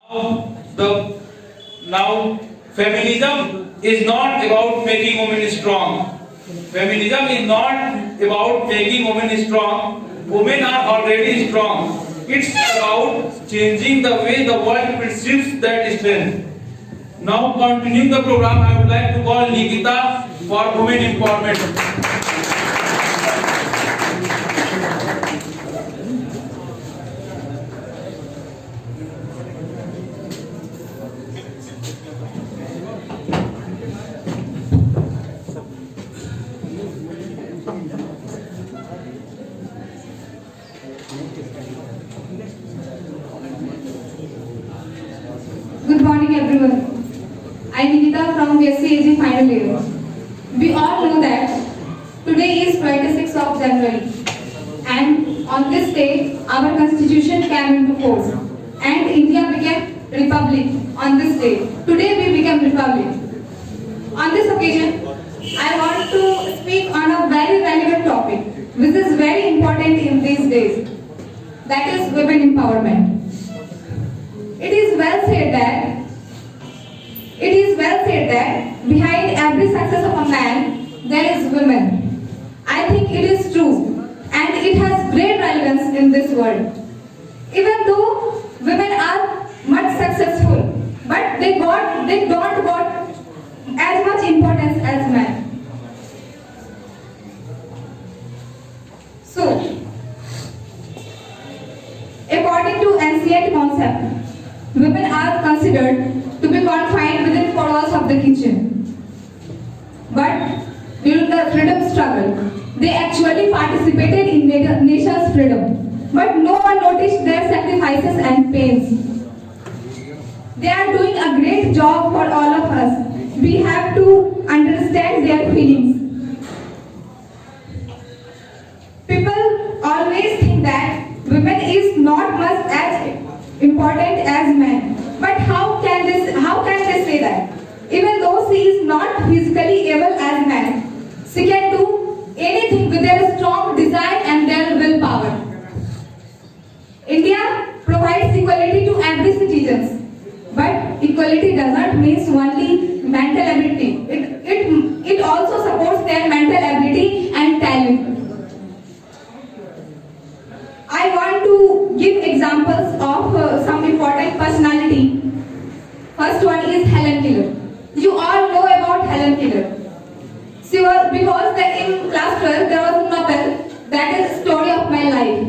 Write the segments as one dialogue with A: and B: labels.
A: The now feminism is not about making women strong. Feminism is not about making women strong. Women are already strong. It's about changing the way the world perceives that strength. Now, continuing the program, I would like to call Nikita for women empowerment.
B: Good morning, everyone. I am Nikita from BSc AG final year. We all know that today is 26th of January, and on this day, our constitution came into force, and India became republic on this day. Today, we became republic. On this occasion, I want to speak on a very relevant topic, which is very important in these days. That is women empowerment. It is well said that behind every success of a man, there is women. I think it is true, and it has great relevance in this world. Even though women are much successful, but they don't got as much importance as men. So, according to ancient concept, women are considered to be confined within four walls of the kitchen. But during the freedom struggle, they actually participated in nation's freedom. But no one noticed their sacrifices and pains. They are doing a great job for all of us. We have to understand their feelings. People always think that women is not much as important as men. But how can they say that? Even though she is not physically able as man, she can do anything with their strong desire and their willpower. India provides equality to every citizen, but equality does not mean only mental ability. It also supports their mental ability and talent. I want to give examples of some important personality. First one is Helen Keller. You all know about Helen Keller. She was, because in class 12 there was a novel that is story of my life.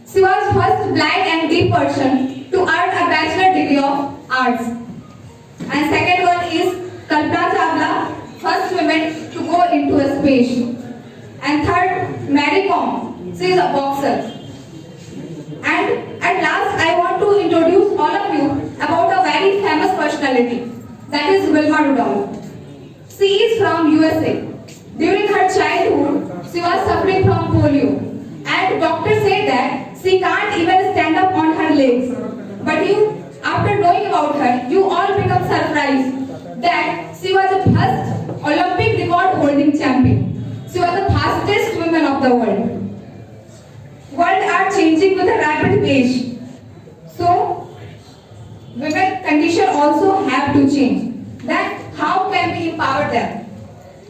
B: She was first blind and deaf person to earn a bachelor degree of arts. And second one is Kalpana Chawla, first woman to go into a space. And third, Mary Kom. She is a boxer. And at last, I want to introduce all of you about a very famous personality, that is Wilma Rudolph. She is from USA. During her childhood, she was suffering from polio, and doctor said that she can't even stand up on her legs. But after knowing about her, you all become surprised that she was the first Olympic record-holding champion. She was the fastest woman of the world. World are changing with a rapid pace. So, women condition also have to change. Then, how can we empower them?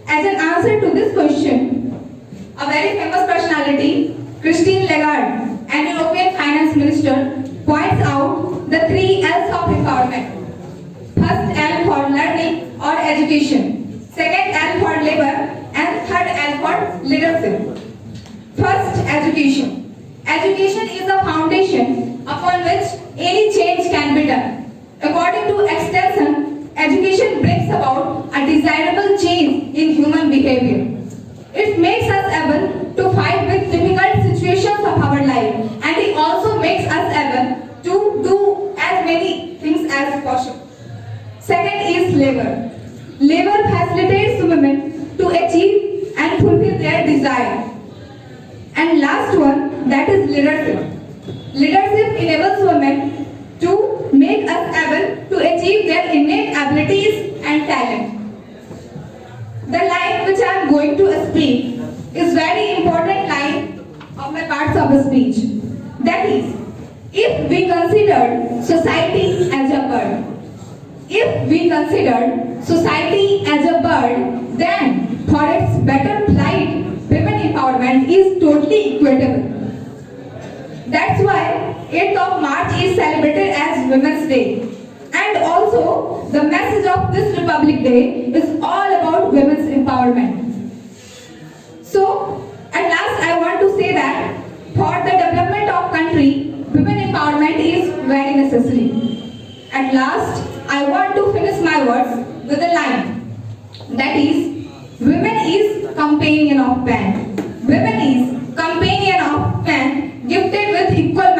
B: As an answer to this question, a very famous personality, Christine Lagarde, an European finance minister, points out the 3 L's of empowerment. First L for learning or education, second L for labor, and third L for leadership. First, education. Education is the foundation upon which any change can be done. According to extension, education brings about a desirable change in human behavior. It makes us able to fight with difficult situations of our life, and it also makes us able to do as many things as possible. Second is labor. Labor facilitates women to achieve and fulfill their desire. And last one, that is leadership. Leadership enables women to make us able to achieve their innate abilities and talent. The line which I am going to speak is very important line of my parts of the speech. That is, if we consider considered society as a bird. If we considered society as a bird, then for its better flight, women empowerment is totally equitable. That's why 8th of March is celebrated as Women's Day. And also, the message of this Republic Day is all about women's empowerment. So, at last I want to say that for the development of country, women empowerment is very necessary. At last, I want to finish my words with a line. That is, women is companion of man. Women is companion of man, gifted with equal